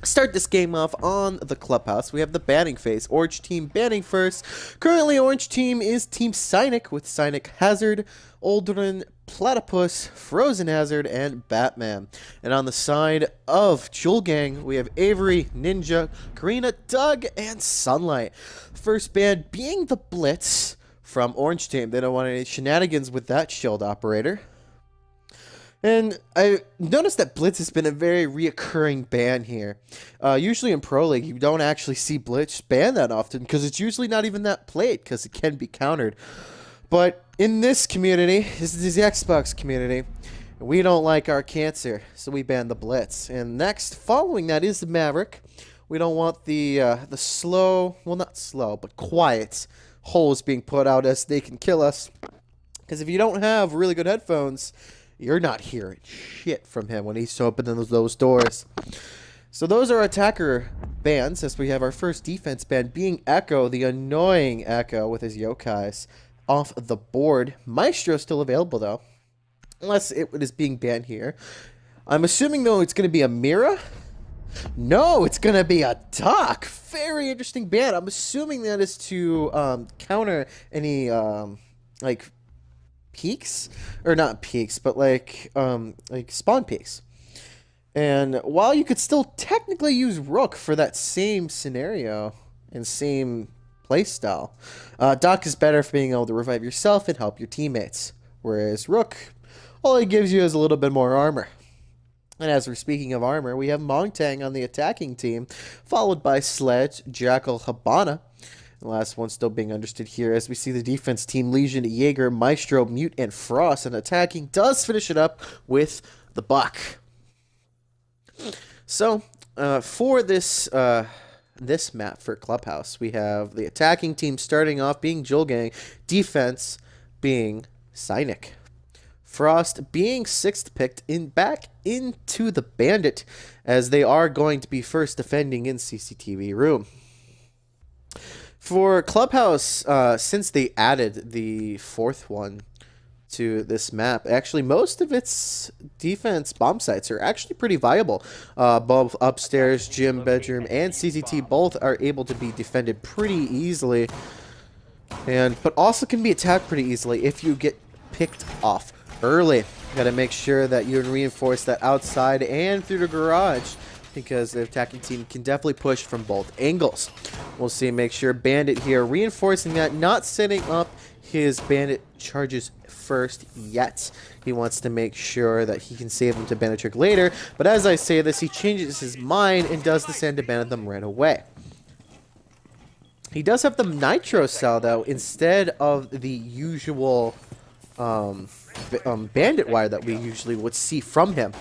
Start this game off on the clubhouse. We have the banning phase. Orange team banning first. Currently, orange team is Team Synic with Synic Hazard, Aldrin, Platypus, Frozen Hazard, and Batman. And on the side of JuulGang, we have Avery, Ninja, Karina, Doug, and Sunlight. First ban being the Blitz from orange team. They don't want any shenanigans with that shield operator. And I noticed that Blitz has been a very reoccurring ban here. Usually in Pro League, you don't actually see Blitz banned that often because it's usually not even that played because it can be countered. But in this community, this is the Xbox community, we don't like our cancer, so we ban the Blitz. And next, following that is the Maverick. We don't want the slow, well not slow, but quiet holes being put out as they can kill us. Because if you don't have really good headphones, you're not hearing shit from him when he's opening those doors. So those are attacker bans, as we have our first defense ban being Echo, the annoying Echo with his yokais, off the board. Maestro is still available, though, unless it is being banned here. I'm assuming, though, it's going to be a Mira. No, it's going to be a Duck. Very interesting ban. I'm assuming that is to counter any, like, peaks, or not peaks, but like spawn peaks. And while you could still technically use Rook for that same scenario and same playstyle, Doc is better for being able to revive yourself and help your teammates, whereas Rook, all he gives you is a little bit more armor. And as we're speaking of armor, we have Mongtang on the attacking team, followed by Sledge, Jackal, Habana. The last one still being understood here as we see the defense team Legion, Jaeger, Maestro, Mute, and Frost. And attacking does finish it up with the Buck. So, for this this map for Clubhouse, we have the attacking team starting off being JuulGang, defense being Synic. Frost being 6th picked back into the Bandit, as they are going to be first defending in CCTV room. For Clubhouse, since they added the 4th one to this map, actually most of its defense bomb sites are actually pretty viable. Both upstairs, gym, bedroom, and CCT both are able to be defended pretty easily, but also can be attacked pretty easily if you get picked off early. Got to make sure that you reinforce that outside and through the garage, because the attacking team can definitely push from both angles. We'll see, make sure Bandit here reinforcing that, not setting up his Bandit charges first yet. He wants to make sure that he can save them to Bandit trick later, but as I say this, he changes his mind and does descend to Bandit them right away. He does have the Nitro cell, though, instead of the usual Bandit wire that we usually would see from him.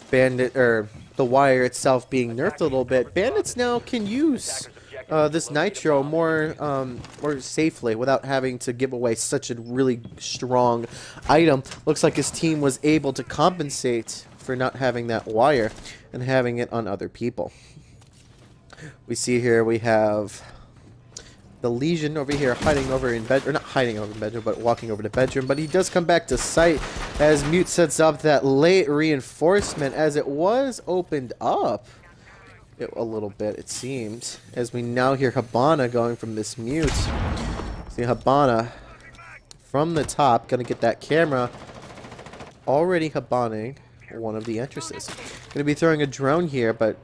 Bandit, or the wire itself being nerfed a little bit, Bandits now can use this Nitro more safely without having to give away such a really strong item. Looks like his team was able to compensate for not having that wire and having it on other people. We see here we have the Legion over here hiding over in bed, or not hiding over in bedroom, but walking over to bedroom. But he does come back to site as Mute sets up that late reinforcement, as it was opened up a little bit, it seems, as we now hear Habana going from this Mute. See Habana from the top, gonna get that camera. Already Habana one of the entrances. Gonna be throwing a drone here, but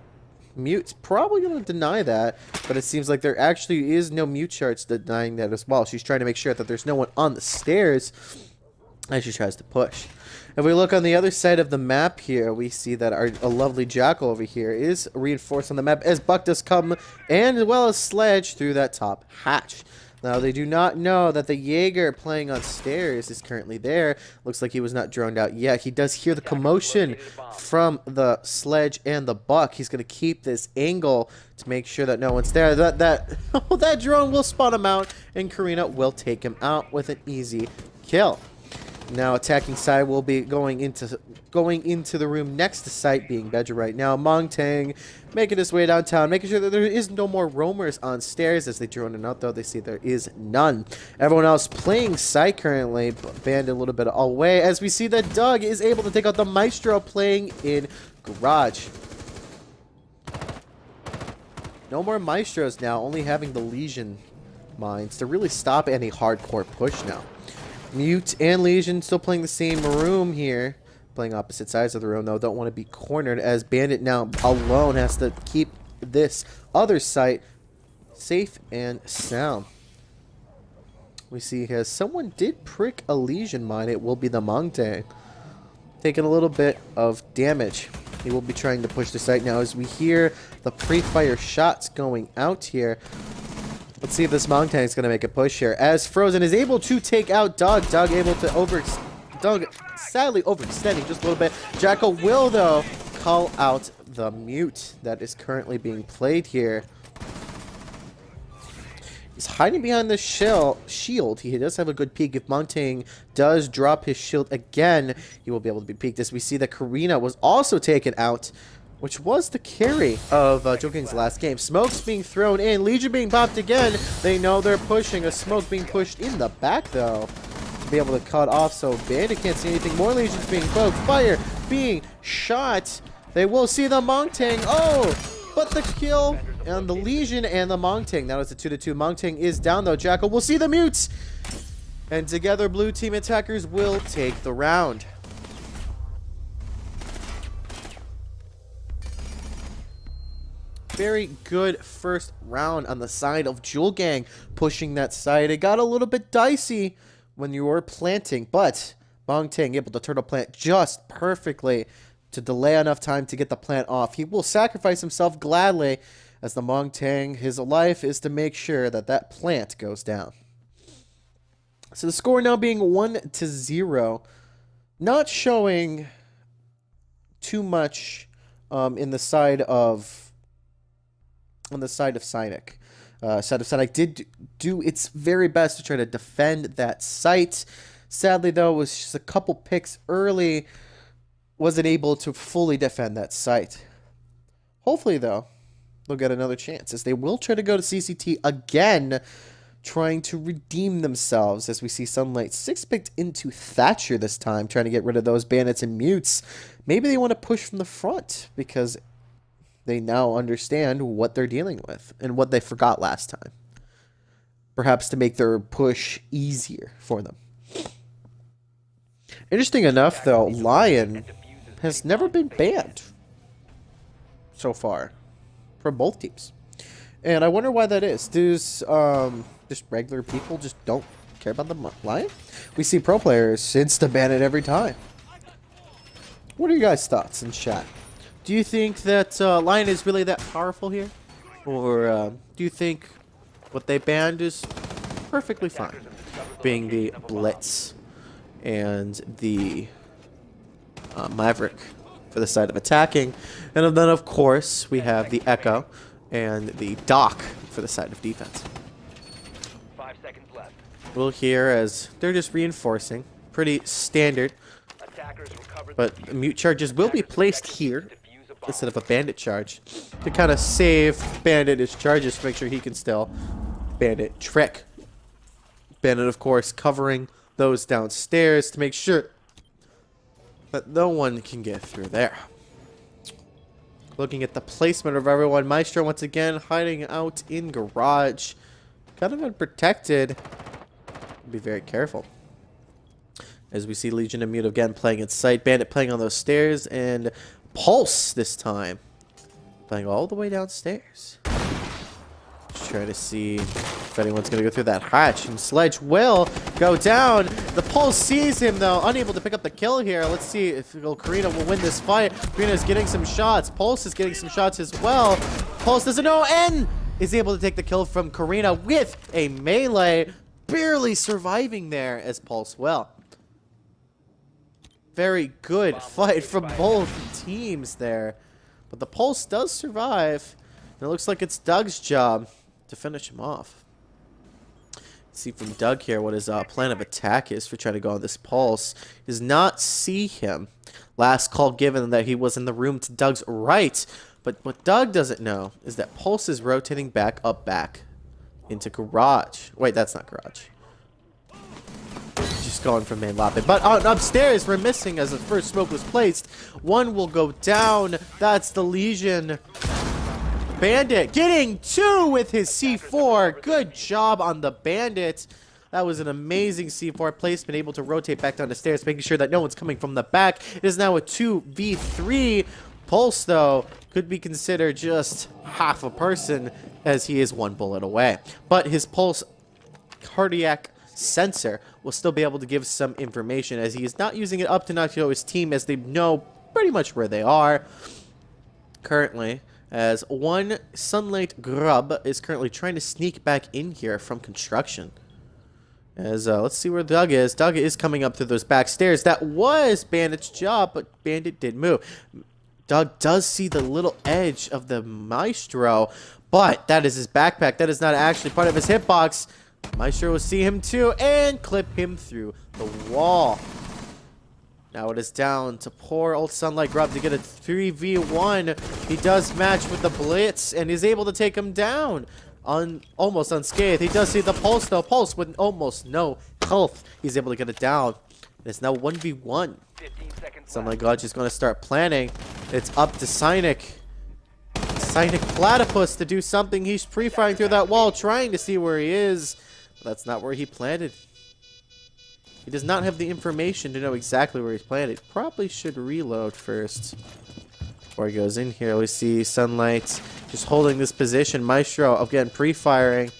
Mute's probably going to deny that, but it seems like there actually is no Mute charts denying that as well. She's trying to make sure that there's no one on the stairs as she tries to push. If we look on the other side of the map here, we see that a lovely Jackal over here is reinforced on the map as Buck does come, and as well as Sledge through that top hatch. Now, they do not know that the Jaeger playing on stairs is currently there. Looks like he was not droned out yet. He does hear the commotion from the Sledge and the Buck. He's going to keep this angle to make sure that no one's there. That drone will spawn him out, and Karina will take him out with an easy kill. Now, attacking side will be going into the room next to site, being bedroom right now. Mongtang making his way downtown, making sure that there is no more roamers on stairs. As they drone it out, though, they see there is none. Everyone else playing site currently, banned a little bit away, as we see that Doug is able to take out the Maestro playing in garage. No more Maestros now, only having the Legion mines to really stop any hardcore push now. Mute and Legion still playing the same room here. Playing opposite sides of the room, though. Don't want to be cornered, as Bandit now alone has to keep this other site safe and sound. We see here someone did prick a Legion mine. It will be the Mongtang. Taking a little bit of damage. He will be trying to push the site now as we hear the pre-fire shots going out here. Let's see if this Mongtang is going to make a push here. As Frozen is able to take out Doug. Doug able to Doug sadly overextending just a little bit. Jackal will, though, call out the mute that is currently being played here. He's hiding behind the shield. He does have a good peek. If Mongtang does drop his shield again, he will be able to be peeked. As we see that Karina was also taken out, which was the carry of JuulGang's last game. Smoke's being thrown in. Legion being popped again. They know they're pushing. A smoke being pushed in the back, though, to be able to cut off. So Bandit can't see anything. More Legions being poked. Fire being shot. They will see the Mongtang. Oh, but the kill on the Legion and the Mongtang. Now it's a 2-2. Mongtang is down, though. Jackal will see the mutes. And together, blue team attackers will take the round. Very good first round on the side of JuulGang, pushing that side. It got a little bit dicey when you were planting, but Mongtang able to turtle plant just perfectly to delay enough time to get the plant off. He will sacrifice himself gladly, as the Mongtang, his life is to make sure that that plant goes down. So the score now being 1-0, not showing too much on the side of Synic. Synic did do its very best to try to defend that site. Sadly, though, it was just a couple picks early. Wasn't able to fully defend that site. Hopefully, though, they'll get another chance, as they will try to go to CCT again, trying to redeem themselves, as we see Sunlight 6 picked into Thatcher this time, trying to get rid of those bandits and mutes. Maybe they want to push from the front, because they now understand what they're dealing with and what they forgot last time. Perhaps to make their push easier for them. Interesting enough, though, Lion has never been banned so far from both teams. And I wonder why that is. Does just regular people just don't care about the Lion? We see pro players insta-ban it every time. What are your guys' thoughts in chat? Do you think that Lion is really that powerful here? Or do you think what they banned is perfectly fine? Being the Blitz and the Maverick for the side of attacking. And then, of course, we have the Echo and the Doc for the side of defense. 5 seconds left. We'll hear as they're just reinforcing. Pretty standard. But mute charges will be placed here instead of a bandit charge to kind of save Bandit his charges to make sure he can still bandit trick. Bandit, of course, covering those downstairs to make sure that no one can get through there. Looking at the placement of everyone, Maestro once again hiding out in garage. Kind of unprotected. Be very careful. As we see Legion and Mute again playing in sight. Bandit playing on those stairs, and Pulse this time playing all the way downstairs. Just trying to see if anyone's going to go through that hatch. And Sledge will go down. The Pulse sees him, though. Unable to pick up the kill here. Let's see if Karina will win this fight. Karina is getting some shots. Pulse is getting some shots as well. Pulse doesn't know, and is able to take the kill from Karina with a melee. Barely surviving there as Pulse will. Very good fight from both teams there. But the Pulse does survive. And it looks like it's Doug's job to finish him off. See from Doug here what his plan of attack is for trying to go on this Pulse. He does not see him. Last call given that he was in the room to Doug's right. But what Doug doesn't know is that Pulse is rotating back up back into garage. Wait, that's not garage. Just going from main lobby. But upstairs, we're missing as the first smoke was placed. One will go down. That's the Legion. Bandit getting 2 with his C4. Good job on the Bandit. That was an amazing C4 placement, able to rotate back down the stairs, making sure that no one's coming from the back. It is now a 2v3. Pulse, though, could be considered just half a person, as he is 1 bullet away. But his Pulse cardiac sensor will still be able to give some information, as he is not using it up to not show his team, as they know pretty much where they are currently, as one Sunlight Grub is currently trying to sneak back in here from construction. As let's see where Doug is. Doug is coming up through those back stairs. That was Bandit's job, but Bandit did move. Doug does see the little edge of the Maestro, but that is his backpack. That is not actually part of his hitbox. Maestro will see him too and clip him through the wall. Now it is down to poor old Sunlight Grub to get a 3v1. He does match with the Blitz and is able to take him down. Almost unscathed. He does see the Pulse though. Pulse with almost no health. He's able to get it down. It's now 1v1. Sunlight God is going to start planning. It's up to Synic. Synic Platypus to do something. He's pre-firing through that wall, trying to see where he is. But that's not where he planted. He does not have the information to know exactly where he's planted. Probably should reload first before he goes in here. We see Sunlight just holding this position. Maestro, again, pre-firing.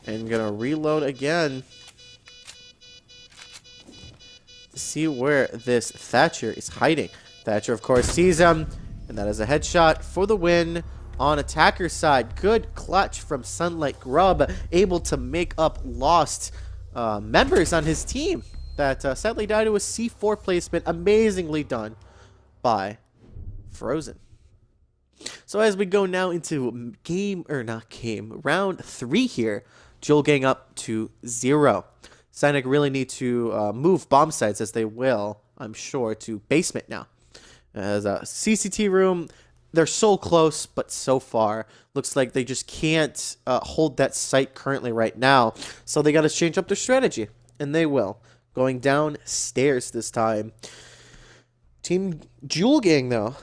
And gonna reload again to see where this Thatcher is hiding. Thatcher, of course, sees him. And that is a headshot for the win on attacker's side. Good clutch from Sunlight Grub. Able to make up lost members on his team that sadly died to a C4 placement. Amazingly done by Frozen. So as we go now into round 3 here, JuulGang up to 0. Synic really need to move bomb sites, as they will, I'm sure, to basement now. As a CCT room, they're so close, but so far. Looks like they just can't hold that site currently right now. So they got to change up their strategy, and they will. Going downstairs this time. Team JuulGang, though,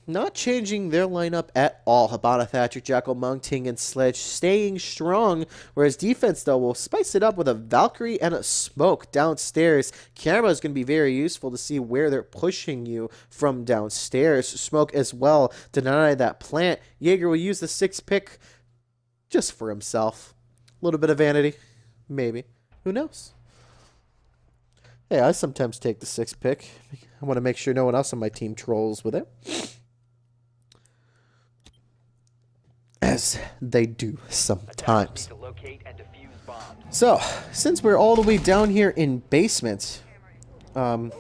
not changing their lineup at all. Habana, Thatcher, Jackal, Mung, Ting, and Sledge staying strong. Whereas defense, though, will spice it up with a Valkyrie and a Smoke downstairs. Camera is going to be very useful to see where they're pushing you from downstairs. Smoke as well to deny that plant. Jaeger will use the 6th pick just for himself. A little bit of vanity. Maybe. Who knows? Hey, I sometimes take the 6th pick. I want to make sure no one else on my team trolls with it. As they do sometimes. So, since we're all the way down here in basement, I'm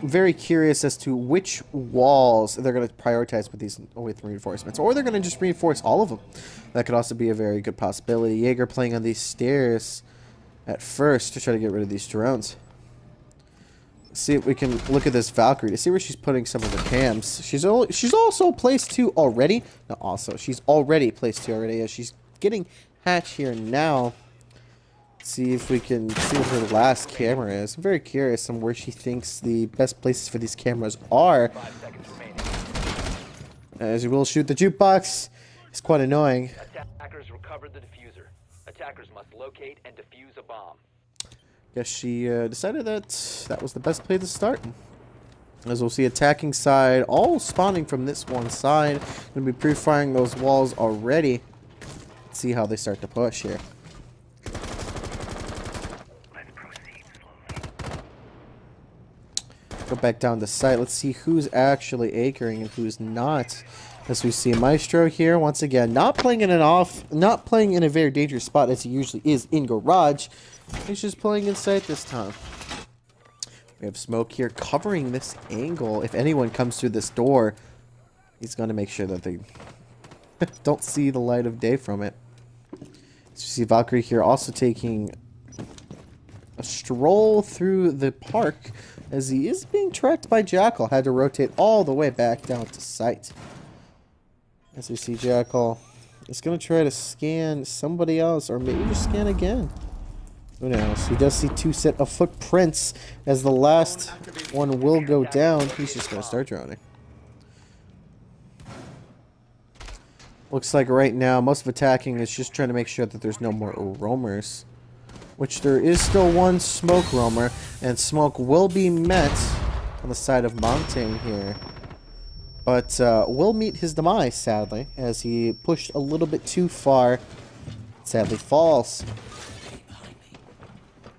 very curious as to which walls they're going to prioritize with reinforcements, or they're going to just reinforce all of them. That could also be a very good possibility. Jaeger playing on these stairs at first to try to get rid of these drones. See if we can look at this Valkyrie to see where she's putting some of the cams. She's also placed 2 already. No, also she's already placed 2 already, as she's getting hatch here now. See if we can see what her last camera is. I'm very curious on where she thinks the best places for these cameras are. As you will shoot the jukebox. It's quite annoying. Attackers recovered the diffuser. Attackers must locate and defuse a bomb. Guess she decided that that was the best play to start. As we'll see, attacking side all spawning from this one side. Going to be pre-firing those walls already. Let's see how they start to push here. Go back down to site. Let's see who's actually anchoring and who's not. As we see Maestro here once again, not playing in a very dangerous spot as he usually is in garage. He's just playing in sight this time. We have Smoke here covering this angle. If anyone comes through this door, he's going to make sure that they don't see the light of day from it. So you see Valkyrie here also taking a stroll through the park as he is being tracked by Jackal. Had to rotate all the way back down to site. As we see Jackal is going to try to scan somebody else, or maybe just scan again. Who knows? He does see 2 set of footprints as the last one will go down. He's just going to start droning. Looks like right now, most of attacking is just trying to make sure that there's no more roamers. Which there is still one smoke roamer, and smoke will be met on the side of Montaigne here. But will meet his demise, sadly, as he pushed a little bit too far. Sadly falls.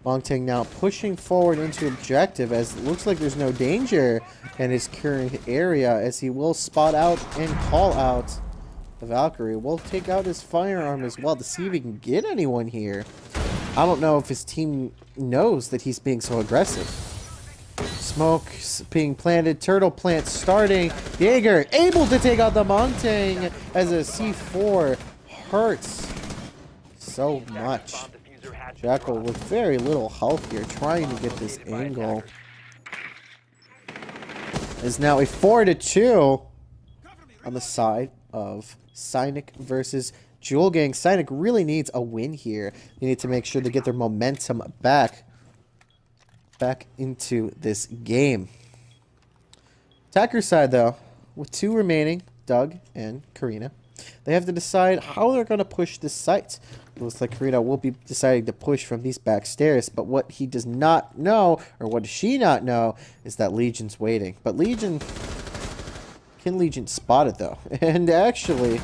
Montaigne now pushing forward into objective, as it looks like there's no danger in his current area, as he will spot out and call out the Valkyrie. Will take out his firearm as well to see if he can get anyone here. I don't know if his team knows that he's being so aggressive. Smoke being planted, turtle plant starting. Jaeger able to take out the Montaigne as a C4 hurts so much. Jackal with very little health here, trying to get this angle. Is now a 4-2 on the side of Synic versus JuulGang. Synic really needs a win here. They need to make sure to get their momentum back into this game. Attacker side, though, with 2 remaining, Doug and Karina, they have to decide how they're going to push this site. It looks like Karina will be deciding to push from these back stairs, but what he does not know, or what does she not know, is that Legion's waiting. But Legion spot it, though? And actually,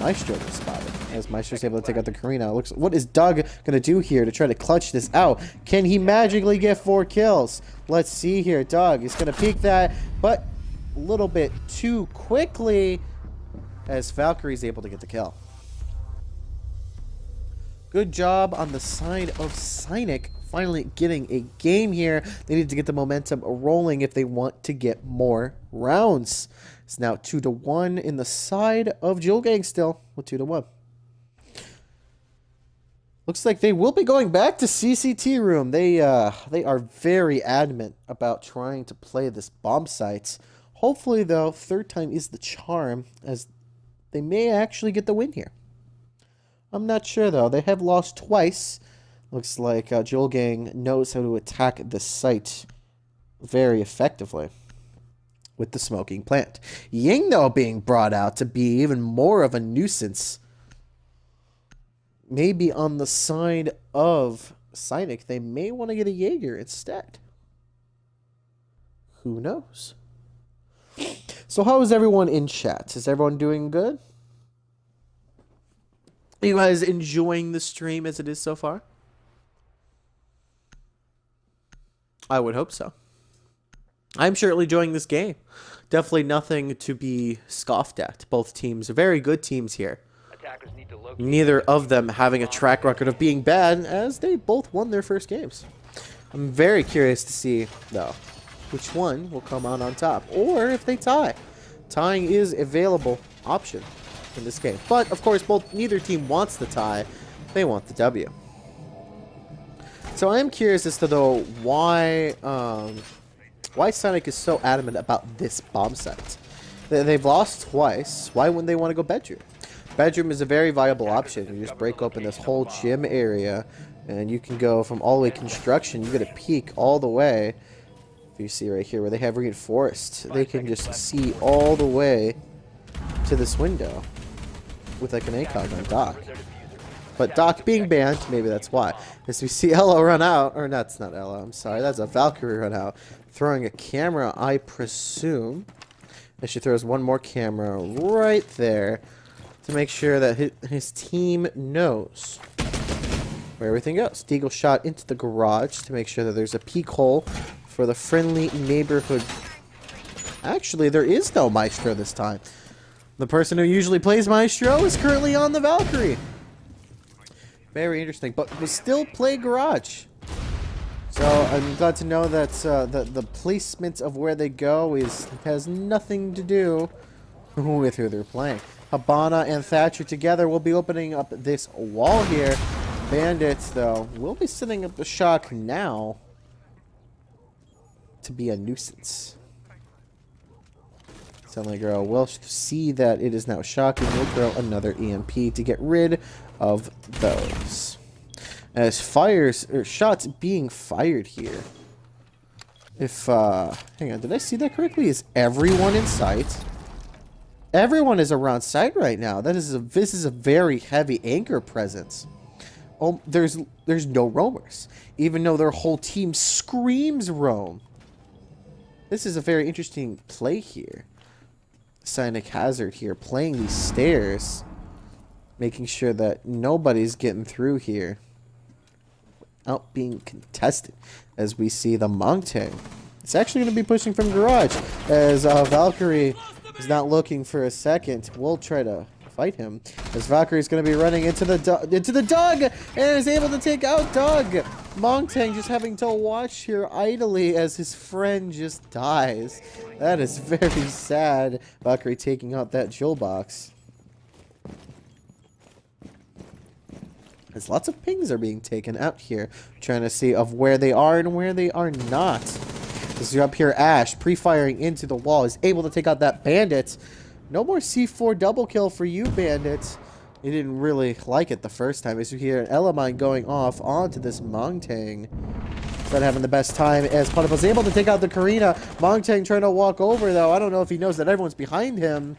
Maestro can spot it, as Maestro's able to take out the Karina. Looks, what is Doug going to do here to try to clutch this out? Can he magically get 4 kills? Let's see here. Doug is going to peek that, but a little bit too quickly, as Valkyrie's able to get the kill. Good job on the side of Synic, finally getting a game here. They need to get the momentum rolling if they want to get more rounds. It's now 2-1 in the side of JuulGang still, with 2-1. Looks like they will be going back to CCT room. They are very adamant about trying to play this bomb site. Hopefully, though, 3rd time is the charm, as they may actually get the win here. I'm not sure, though. They have lost twice. Looks like JuulGang knows how to attack the site very effectively with the smoking plant. Ying, though, being brought out to be even more of a nuisance. Maybe on the side of Synic, they may want to get a Jaeger instead. Who knows? So how is everyone in chat? Is everyone doing good? Are you guys enjoying the stream as it is so far? I would hope so. I'm certainly enjoying this game. Definitely nothing to be scoffed at. Both teams are very good teams here. Neither of them having a track record of being bad, as they both won their first games. I'm very curious to see, though, which one will come out on top, or if they tie. Tying is a available option in this game. But, of course, neither team wants the tie. They want the W. So I am curious as to, though, why Synic is so adamant about this bomb site. They've lost twice. Why wouldn't they want to go bedroom? Bedroom is a very viable option. You just break open this whole gym area, and you can go from all the way construction. You get a peek all the way. If you see right here where they have reinforced, they can just see all the way to this window with like an ACOG on Doc. But Doc being banned, maybe that's why. As we see Ella run out, or that's not Ella, I'm sorry, that's a Valkyrie run out, throwing a camera, I presume. And she throws one more camera right there to make sure that his team knows where everything goes. Deagle shot into the garage to make sure that there's a peek hole for the friendly neighborhood. Actually, there is no Maestro this time. The person who usually plays Maestro is currently on the Valkyrie. Very interesting, but we still play garage. So I'm glad to know that the placement of where they go has nothing to do with who they're playing. Habana and Thatcher together will be opening up this wall here. Bandits, though, will be setting up the shock now to be a nuisance. Sunlight Girl will see that it is now shocking. Will throw another EMP to get rid of those. As shots being fired here. If hang on, did I see that correctly? Is everyone in sight? Everyone is around site right now. This is a very heavy anchor presence. Oh, there's no roamers, even though their whole team screams roam. This is a very interesting play here. Synic Hazard here playing these stairs, making sure that nobody's getting through here out being contested. As we see the Mongtang, it's actually going to be pushing from garage as Valkyrie is not looking for a second. We'll try to fight him as Valkyrie's going to be running into the Doug and is able to take out Doug. Mongtang just having to watch here idly as his friend just dies. That is very sad. Valkyrie taking out that Jewel box. As lots of pings are being taken out here, trying to see of where they are and where they are not. This is up here, Ash, pre-firing into the wall, is able to take out that bandit. No more C4 double kill for you, bandits. You didn't really like it the first time. As you hear an Elamine going off onto this Mongtang. Not having the best time as Platypus able to take out the Karina. Mongtang trying to walk over, though. I don't know if he knows that everyone's behind him.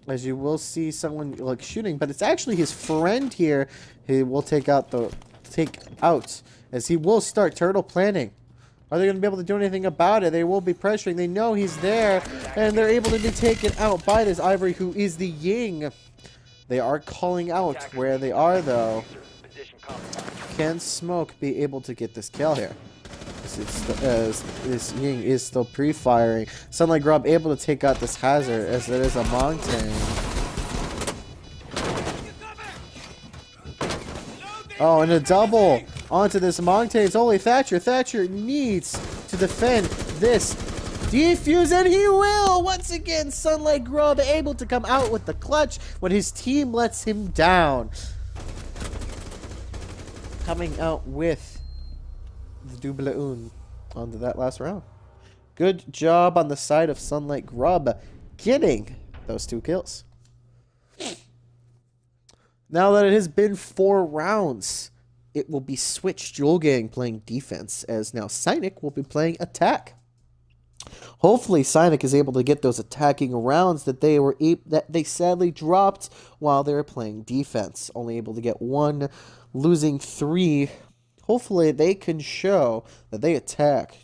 As you will see someone like shooting, but it's actually his friend here who will take out as he will start turtle planning. Are they going to be able to do anything about it? They will be pressuring. They know he's there, and they're able to be taken out by this Ivory, who is the Ying. They are calling out where they are, though. Can Smoke be able to get this kill here? As this Ying is still pre-firing. Sunlight Grub able to take out this Hazard as there is a Mongtang. Oh, and a double onto this Mongtang. It's only Thatcher. Thatcher needs to defend this defuse, and he will! Once again, Sunlight Grub able to come out with the clutch when his team lets him down. Coming out with the double un onto that last round. Good job on the side of Sunlight Grub getting those 2 kills. Now that it has been 4 rounds, it will be switched. JuulGang playing defense, as now Synic will be playing attack. Hopefully Synic is able to get those attacking rounds that they sadly dropped while they were playing defense. Only able to get 1, losing 3. Hopefully they can show that they attack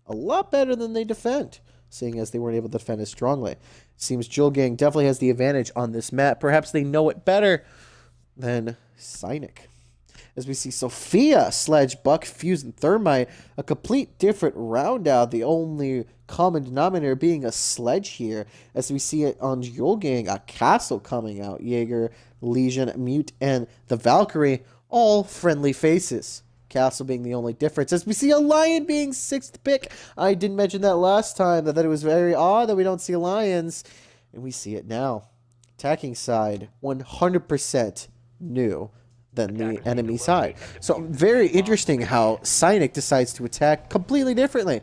a lot better than they defend, seeing as they weren't able to defend as strongly. Seems JuulGang definitely has the advantage on this map. Perhaps they know it better than Synic. As we see Sophia, Sledge, Buck, Fuse, and Thermite, a complete different round out. The only common denominator being a Sledge here. As we see it on JuulGang, a Castle coming out. Jaeger, Legion, Mute, and the Valkyrie, all friendly faces. Castle being the only difference. As we see a Lion being 6th pick. I didn't mention that last time, that it was very odd that we don't see Lions. And we see it now. Attacking side, 100% new than the enemy side. So very interesting how Synic decides to attack completely differently.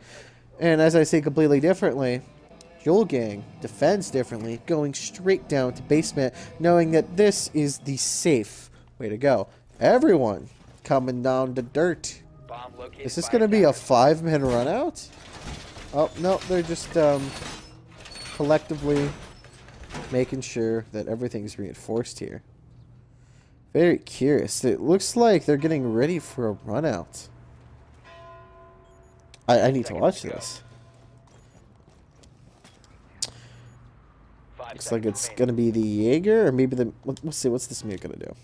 And as I say completely differently, JuulGang defends differently, going straight down to basement, knowing that this is the safe way to go. Everyone coming down to dirt. Is this going to be a 5-man run out? Oh, no, they're just collectively making sure that everything's reinforced here. Very curious. It looks like they're getting ready for a run out. I need to watch this. Looks like it's going to be the Jaeger, or maybe the... Let's see, what's this Mute going to do?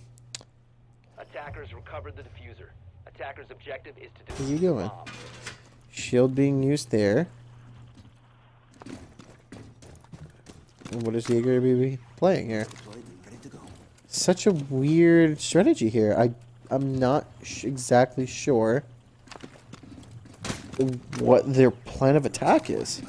Attackers recovered the diffuser. Attackers' objective is to What are you doing? Shield being used there. And what is Jaeger be playing here? Such a weird strategy here. I'm not exactly sure what their plan of attack is.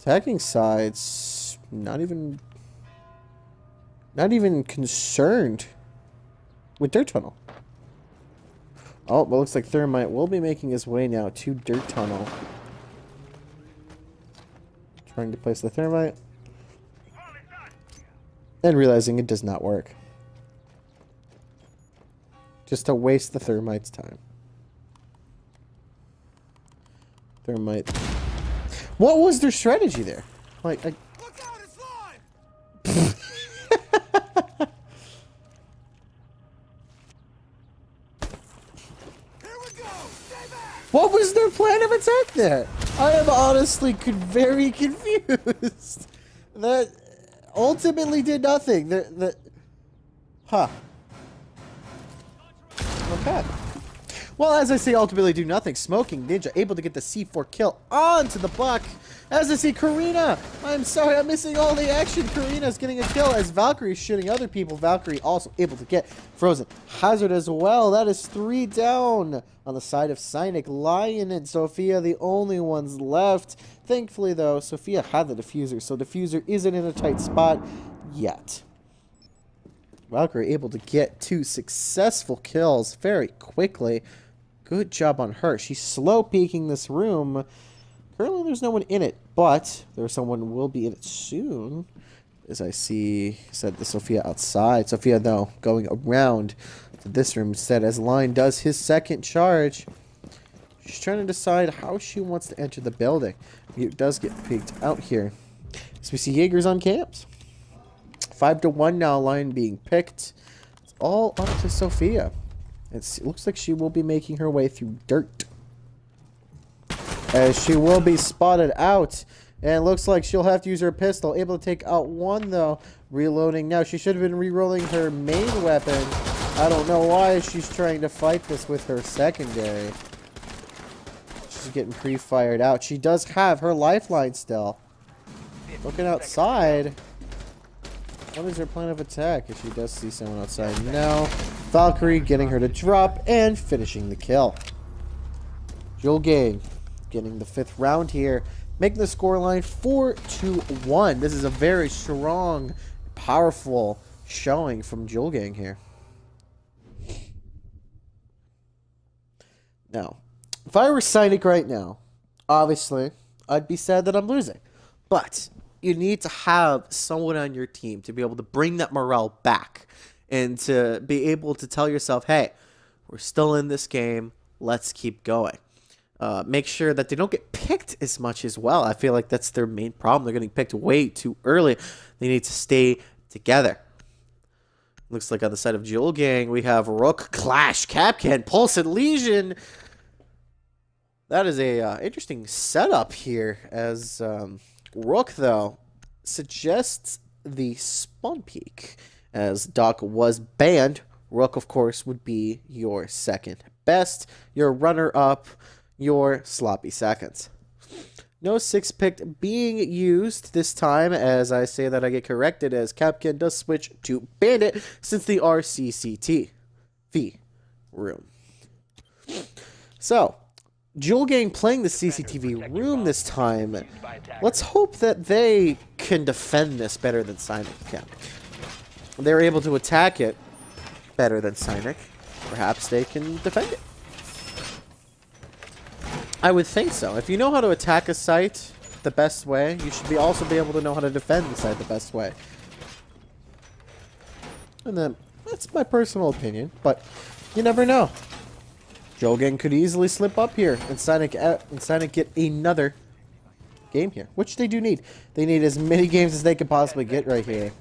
Attacking sides not even concerned with Dirt Tunnel. Oh, well, looks like Thermite will be making his way now to Dirt Tunnel. Trying to place the Thermite. And realizing it does not work. Just to waste the Thermite's time. Thermite. What was their strategy there? Like, Look out, it's live! Here we go! Stay back! what was their plan of attack there? I am honestly very confused. That ultimately did nothing. Huh. Okay. Well, as I say, ultimately do nothing. Smoking Ninja able to get the C4 kill onto the block. As I see Karina. I'm sorry, I'm missing all the action. Karina's getting a kill as Valkyrie's shooting other people. Valkyrie also able to get Frozen Hazard as well. That is 3 down on the side of Synic. Lion and Sophia, the only ones left. Thankfully, though, Sophia had the diffuser, so diffuser isn't in a tight spot yet. Valkyrie able to get 2 successful kills very quickly. Good job on her. She's slow peeking this room. Currently, there's no one in it, but someone will be in it soon. As I see, said the Sophia outside. Sophia, though, going around to this room instead as Lion does his second charge. She's trying to decide how she wants to enter the building. It does get peeked out here. So we see Jaeger's on camps. 5-1 now, Lion being picked. It's all up to Sophia. It looks like she will be making her way through dirt. As she will be spotted out. And it looks like she'll have to use her pistol. Able to take out one, though. Reloading now. She should have been re-rolling her main weapon. I don't know why she's trying to fight this with her secondary. She's getting pre-fired out. She does have her lifeline still. Looking outside. What is her plan of attack if she does see someone outside? No. Valkyrie getting her to drop and finishing the kill. JuulGang getting the 5th round here. Making the scoreline 4-1. This is a very strong, powerful showing from JuulGang here. Now, if I were Synic right now, obviously, I'd be sad that I'm losing. But you need to have someone on your team to be able to bring that morale back and to be able to tell yourself, hey, we're still in this game. Let's keep going. Make sure that they don't get picked as much as well. I feel like that's their main problem. They're getting picked way too early. They need to stay together. Looks like on the side of JuulGang, we have Rook, Clash, Capcan, Pulse, and Legion. That is a interesting setup here as Rook, though, suggests the spawn peak. As Doc was banned, Rook, of course, would be your second best, your runner-up, your sloppy seconds. No 6-pick being used this time, as I say that I get corrected, as Capcan does switch to Bandit since the RCCT room. So, JuulGang playing the CCTV room this time. Let's hope that they can defend this better than Synic can. They're able to attack it better than Synic. Perhaps they can defend it. I would think so. If you know how to attack a site the best way, you should also be able to know how to defend the site the best way. And then, that's my personal opinion, but you never know. JuulGang could easily slip up here and Synic get another game here, which they do need. They need as many games as they can possibly get right here.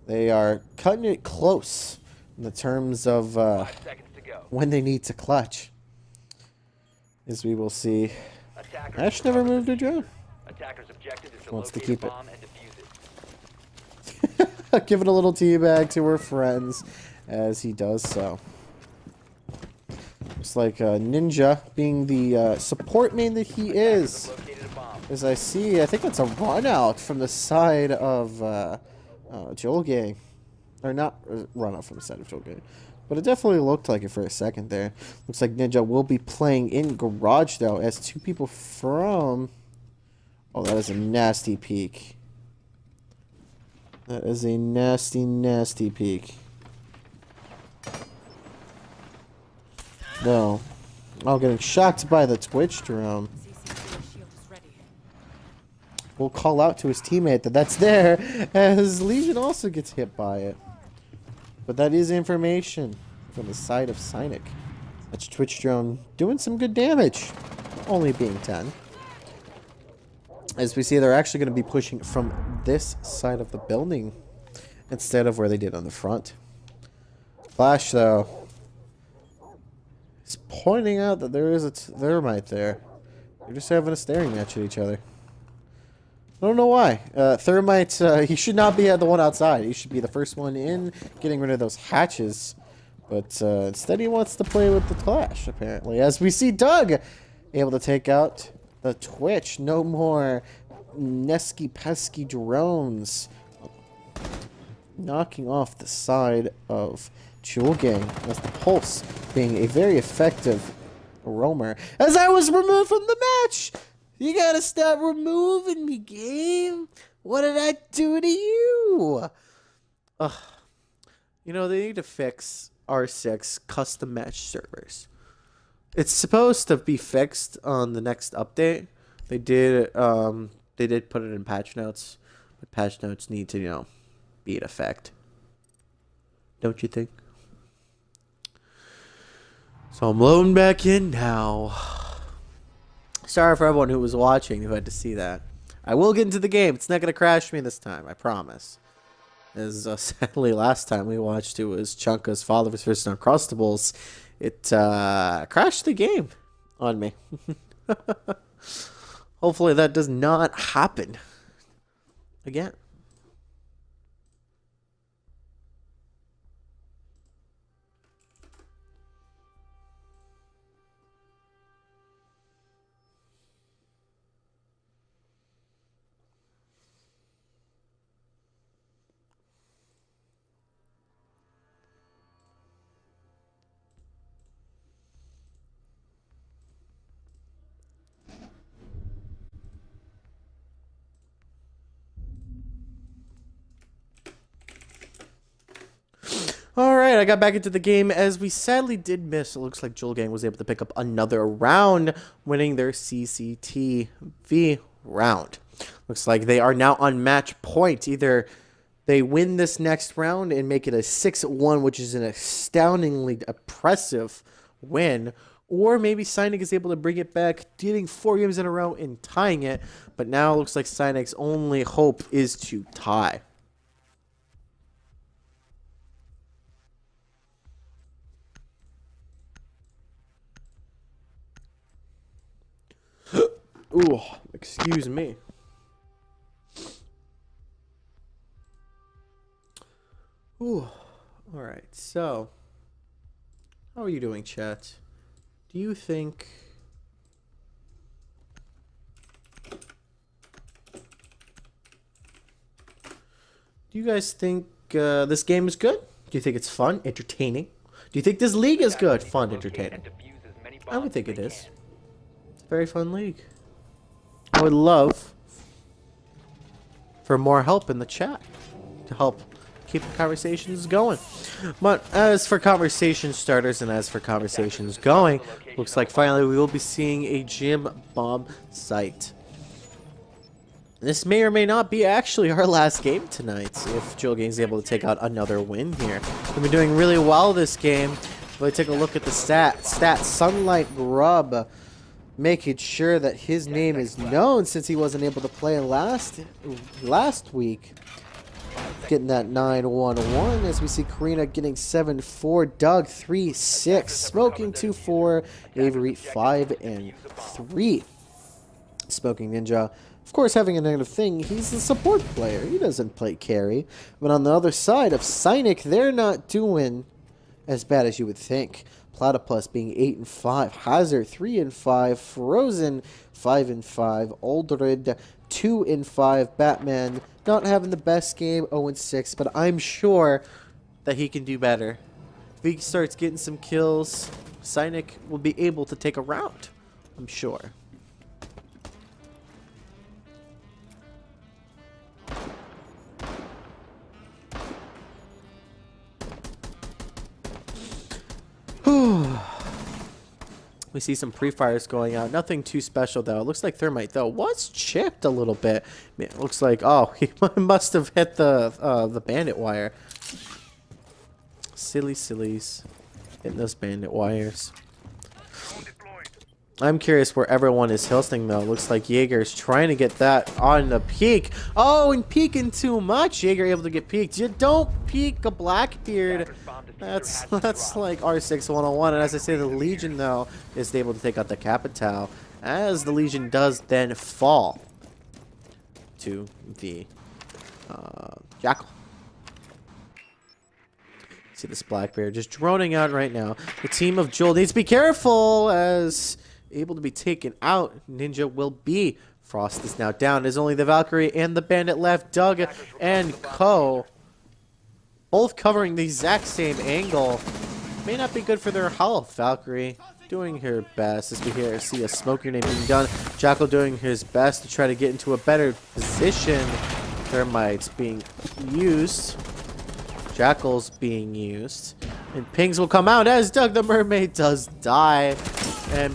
They are cutting it close in the terms of when they need to clutch. As we will see. Ash never moved a drone. Attacker's objective is to Wants to locate keep a it. bomb and defuse it. Giving a little teabag to her friends as he does so. Looks like Ninja being the support main that he is. Located a bomb. As I see, I think that's a run out from the side of JuulGang. Or not run out from the side of JuulGang. But it definitely looked like it for a second there. Looks like Ninja will be playing in Garage, though, as 2 people from... Oh, that is a nasty peek. That is a nasty, nasty peek. No. Oh, getting shocked by the Twitch drone. We'll call out to his teammate that that's there, as Legion also gets hit by it. But that is information from the side of Synic. That's Twitch drone doing some good damage. Only being 10. As we see, they're actually going to be pushing from this side of the building instead of where they did on the front. Flash, though, is pointing out that there is a thermite there. They're just having a staring match at each other. I don't know why. Thermite, he should not be the one outside. He should be the first one in, getting rid of those hatches. But instead he wants to play with the Clash, apparently. As we see Doug able to take out the Twitch. No more Nesky pesky drones knocking off the side of JuulGang. As the Pulse being a very effective roamer. As I was removed from the match! You gotta stop removing me, game! What did I do to you? Ugh. You know, they need to fix R6 custom match servers. It's supposed to be fixed on the next update. They did put it in patch notes, but patch notes need to, you know, be in effect. Don't you think? So I'm loading back in now. Sorry for everyone who was watching who had to see that. I will get into the game. It's not going to crash me this time, I promise. As sadly last time we watched, it was Chunka's Followers vs. Uncrustables. It crashed the game on me. Hopefully that does not happen again. Alright, I got back into the game as we sadly did miss. It looks like JuulGang was able to pick up another round, winning their CCTV round. Looks like they are now on match point. Either they win this next round and make it a 6-1, which is an astoundingly impressive win, or maybe Synic is able to bring it back, getting 4 games in a row and tying it. But now it looks like Synic's only hope is to tie. Ooh, excuse me. Ooh, alright, so how are you doing, chat? Do you think this game is good? Do you think it's fun, entertaining? Do you think this league is good, fun, entertaining? I would think it is. It's a very fun league. I would love for more help in the chat to help keep the conversations going. But as for conversation starters and as for conversations going, looks like finally we will be seeing a gym bomb site. This may or may not be actually our last game tonight if JuulGang is able to take out another win here. We've been doing really well this game. Let's take a look at the stats. Sunlight Grub, making sure that his name is known since he wasn't able to play last week. Getting that 9-1-1 as we see Karina getting 7-4, Doug 3-6, Smoking 2-4, Avery 5-3. Smoking Ninja, of course, having a negative thing, he's a support player. He doesn't play carry. But on the other side of Synic, they're not doing as bad as you would think. Platypus being 8-5, Hazard 3-5, Frozen 5-5, Aldred 2-5, Batman not having the best game, 0-6, but I'm sure that he can do better. If he starts getting some kills, Synic will be able to take a round, I'm sure. We see some pre-fires going out. Nothing too special, though. It looks like Thermite, though, was chipped a little bit. It looks like, oh, he must have hit the bandit wire. Sillies. Hitting those bandit wires. I'm curious where everyone is hosting though. Looks like Jaeger's trying to get that on the peak. Oh, and peeking too much. Jaeger able to get peeked. You don't peek a Blackbeard. That's like R6 101. And as I say, the Legion though is able to take out the Capitao, as the Legion does then fall to the Jackal. See this Blackbeard just droning out right now. The team of Joel needs to be careful, as able to be taken out. Ninja will be. Frost is now down. There's only the Valkyrie and the Bandit left. Doug and Co. both covering the exact same angle. May not be good for their health. Valkyrie doing her best as we see a smoke grenade being done. Jackal doing his best to try to get into a better position. Thermites being used. Jackal's being used. And pings will come out as Doug the Mermaid does die.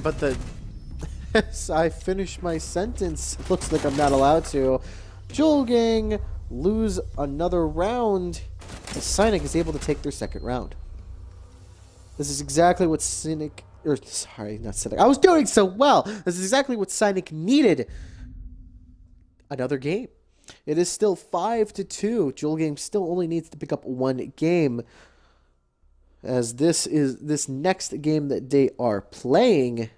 But the... As I finish my sentence, looks like I'm not allowed to. JuulGang lose another round. And Synic is able to take their second round. This is exactly what Synic... sorry, not Synic. I was doing so well. This is exactly what Synic needed. Another game. It is still 5-2. JuulGang still only needs to pick up one game, as this next game that they are playing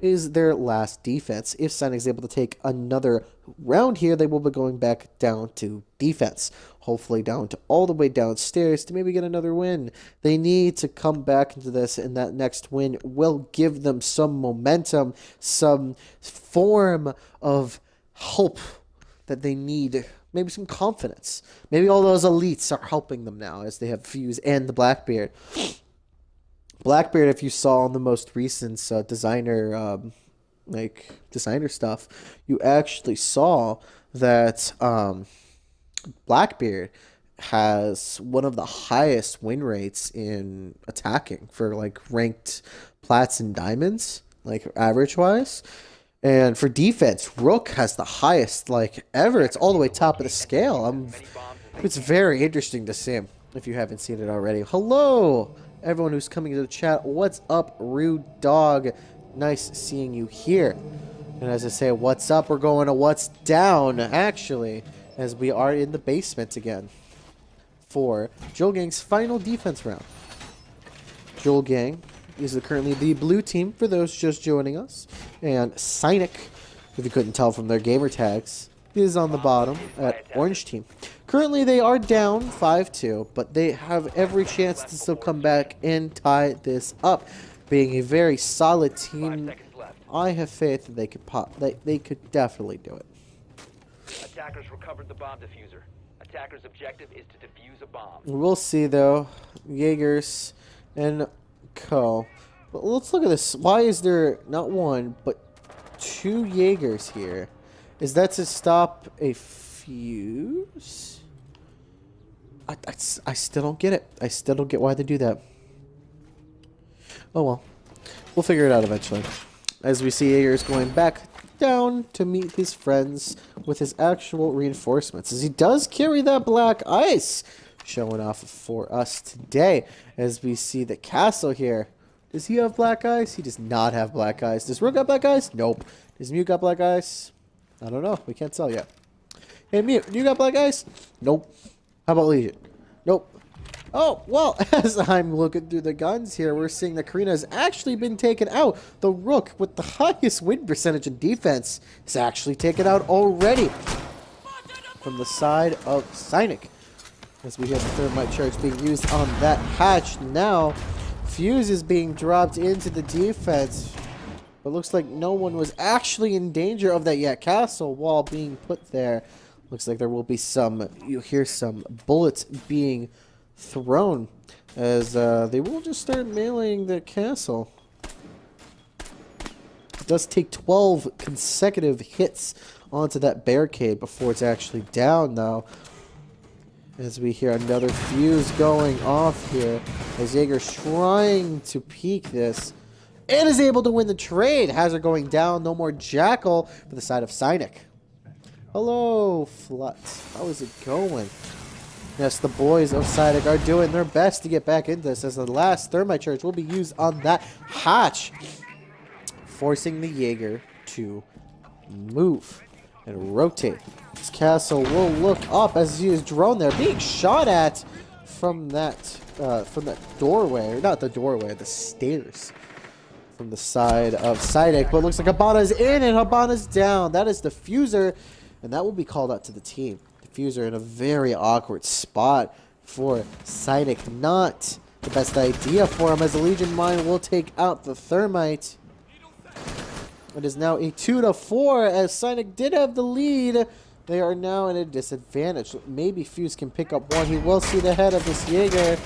is their last defense. If Synic is able to take another round here, they will be going back down to defense. Hopefully down to all the way downstairs to maybe get another win. They need to come back into this, and that next win will give them some momentum, some form of hope that they need. Maybe some confidence. Maybe all those elites are helping them now, as they have Fuse and the Blackbeard. Blackbeard, if you saw on the most recent designer stuff, you actually saw that Blackbeard has one of the highest win rates in attacking for like ranked plats and diamonds, like average wise. And for defense, Rook has the highest like ever. It's all the way top of the scale. It's very interesting to see if you haven't seen it already. Hello, everyone who's coming to the chat. What's up, Rude Dog? Nice seeing you here. And as I say, what's up? We're going to what's down, actually, as we are in the basement again for JuulGang's final defense round. JuulGang is currently the blue team for those just joining us. And Synic, if you couldn't tell from their gamer tags, is on the bottom at orange team. Currently, they are down 5-2, but they have every chance to still come back and tie this up. Being a very solid team, I have faith that they could they could definitely do it. Attackers recovered the bomb diffuser. Attackers' objective is to defuse a bomb. We'll see though. Jaegers and Co. But let's look at this. Why is there not one but two Jaegers here? Is that to stop a fuse? I still don't get it. I still don't get why they do that. Oh well. We'll figure it out eventually. As we see Jaeger's going back down to meet his friends with his actual reinforcements, as he does carry that black ice, showing off for us today. As we see the castle here. Does he have black ice? He does not have black ice. Does Rook got black ice? Nope. Does Mew got black ice? I don't know. We can't tell yet. Hey Mew, you got black ice? Nope. How about Legion? Nope. Oh, well, as I'm looking through the guns here, we're seeing that Karina has actually been taken out. The Rook, with the highest win percentage in defense, is actually taken out already from the side of Synic. As we hear the thermite charge being used on that hatch now. Fuse is being dropped into the defense. But looks like no one was actually in danger of that yet. Castle wall being put there. Looks like there will be some, you hear some bullets being thrown. As they will just start meleeing the castle. It does take 12 consecutive hits onto that barricade before it's actually down though. As we hear another fuse going off here. As Jaeger's trying to peek this. And is able to win the trade. Hazard going down. No more Jackal for the side of Synic. Hello, Flut. How is it going? Yes, the boys of Synic are doing their best to get back into this. As the last thermite charge will be used on that hatch forcing the Jaeger to move and rotate. This castle will look up as he is drone there, being shot at from that doorway, or not the doorway, the stairs from the side of Synic. But it looks like Habana's in and Habana's down. That is Diffuser, and that will be called out to the team. Diffuser in a very awkward spot for Synic. Not the best idea for him, as the Legion Mine will take out the Thermite. It is now a 2-4, as Synic did have the lead. They are now in a disadvantage. Maybe Fuse can pick up one. He will see the head of this Jaeger,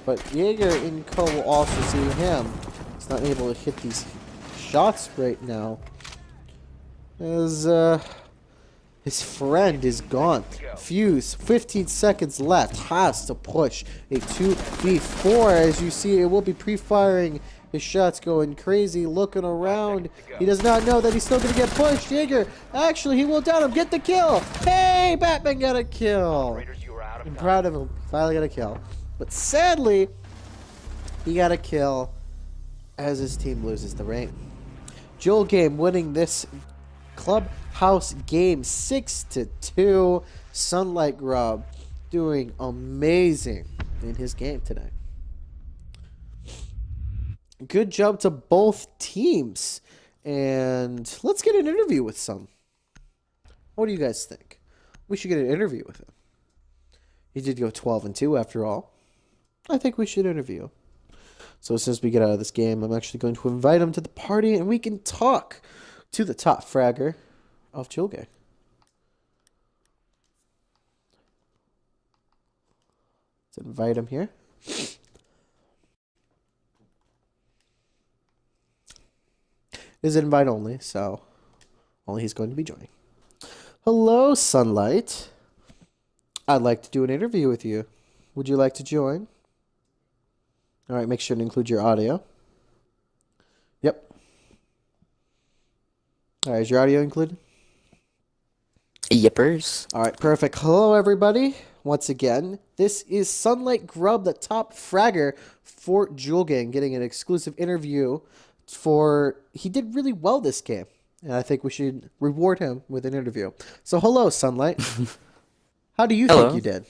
but Jaeger in Co will also see him. He's not able to hit these shots right now, as his friend is gone. Fuse, 15 seconds left, has to push a 2v4. As you see, it will be pre-firing. His shots going crazy, looking around. He does not know that he's still going to get pushed. Jaeger, actually, he will down him. Get the kill. Hey, Batman got a kill. I'm proud of him. Finally got a kill. But sadly, he got a kill as his team loses the ring. JuulGang winning this clubhouse game 6-2. Sunlight Grub doing amazing in his game today. Good job to both teams. And let's get an interview with Sun. What do you guys think? We should get an interview with him. He did go 12-2 after all. I think we should interview. So as soon as we get out of this game, I'm actually going to invite him to the party and we can talk to the top fragger of JuulGang. Let's invite him here. Is invite only, so only he's going to be joining. Hello, Sunlight. I'd like to do an interview with you. Would you like to join? All right, make sure to include your audio. Yep. All right, is your audio included? Yippers. All right, perfect. Hello, everybody. Once again, this is Sunlight Grub, the top fragger for JuulGang, getting an exclusive interview for... He did really well this game, and I think we should reward him with an interview. So, hello, Sunlight. How do you think you did?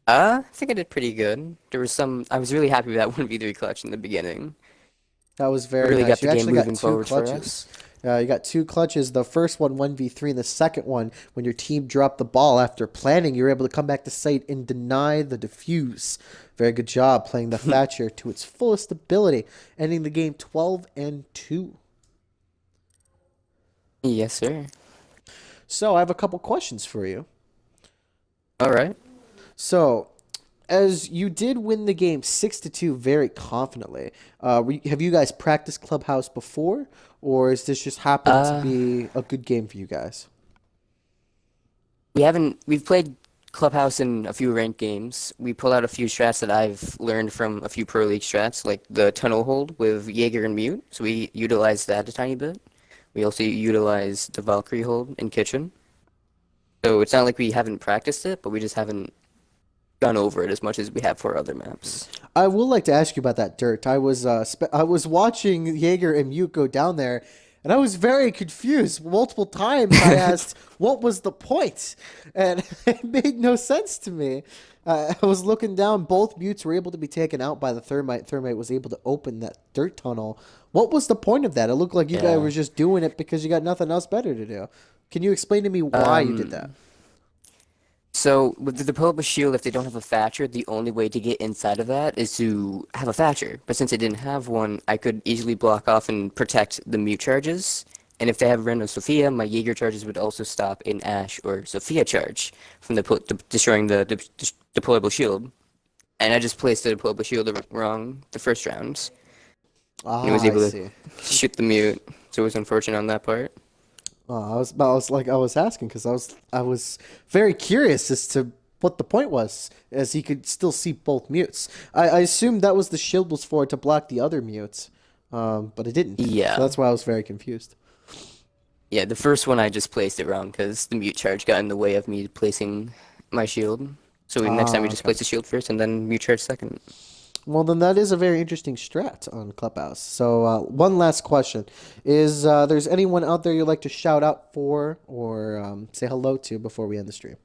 I think I did pretty good. There was some... I was really happy with that 1v3 clutch in the beginning. That was very really nice. got the game moving two forward for clutches. us. You got two clutches. The first one, 1v3, and the second one, when your team dropped the ball after planning, you were able to come back to site and deny the defuse. Very good job playing the Thatcher to its fullest ability, ending the game 12-2. Yes, sir. So, I have a couple questions for you. All right. So, as you did win the game 6-2 very confidently, have you guys practiced Clubhouse before, or is this just happened to be a good game for you guys? We've played Clubhouse in a few ranked games. We pulled out a few strats that I've learned from a few Pro League strats, like the tunnel hold with Jaeger and Mute. So we utilized that a tiny bit. We also utilized the Valkyrie hold in Kitchen. So it's not like we haven't practiced it, but we just haven't gone over it as much as we have for other maps. I would like to ask you about that dirt. I was watching Jaeger and Mute go down there, and I was very confused. Multiple times I asked, what was the point? And it made no sense to me. I was looking down. Both Mutes were able to be taken out by the Thermite. Thermite was able to open that dirt tunnel. What was the point of that? It looked like you guys were just doing it because you got nothing else better to do. Can you explain to me why you did that? So, with the deployable shield, if they don't have a Thatcher, the only way to get inside of that is to have a Thatcher. But since I didn't have one, I could easily block off and protect the Mute charges. And if they have random Sophia, my Jaeger charges would also stop an Ashe or Sophia charge from destroying the deployable shield. And I just placed the deployable shield wrong the first round. And I was able to shoot the Mute, so it was unfortunate on that part. I was asking because I was very curious as to what the point was, as he could still see both Mutes. I assumed that was the shield was for to block the other Mutes, but it didn't. Yeah. So that's why I was very confused. Yeah, the first one I just placed it wrong because the Mute charge got in the way of me placing my shield. So next time we just place the shield first and then Mute charge second. Well, then that is a very interesting strat on Clubhouse. So, one last question: Is there's anyone out there you'd like to shout out for or say hello to before we end the stream?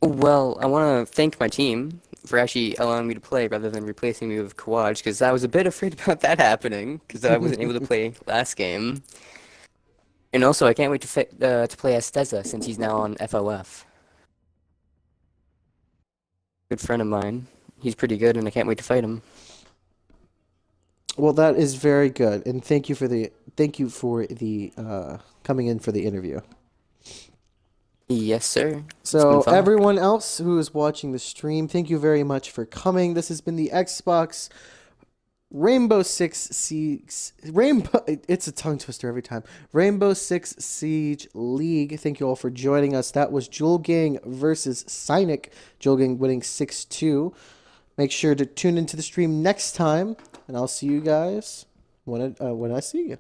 Well, I want to thank my team for actually allowing me to play rather than replacing me with Kawaj, because I was a bit afraid about that happening, because I wasn't able to play last game. And also, I can't wait to play as Steza, since he's now on FOF. Good friend of mine. He's pretty good, and I can't wait to fight him. Well, that is very good, and thank you for the coming in for the interview. Yes, sir. So everyone else who is watching the stream, thank you very much for coming. This has been the Xbox Rainbow Six Siege It's a tongue twister every time. Rainbow Six Siege League. Thank you all for joining us. That was JuulGang versus Synic. JuulGang winning 6-2. Make sure to tune into the stream next time, and I'll see you guys when I see you.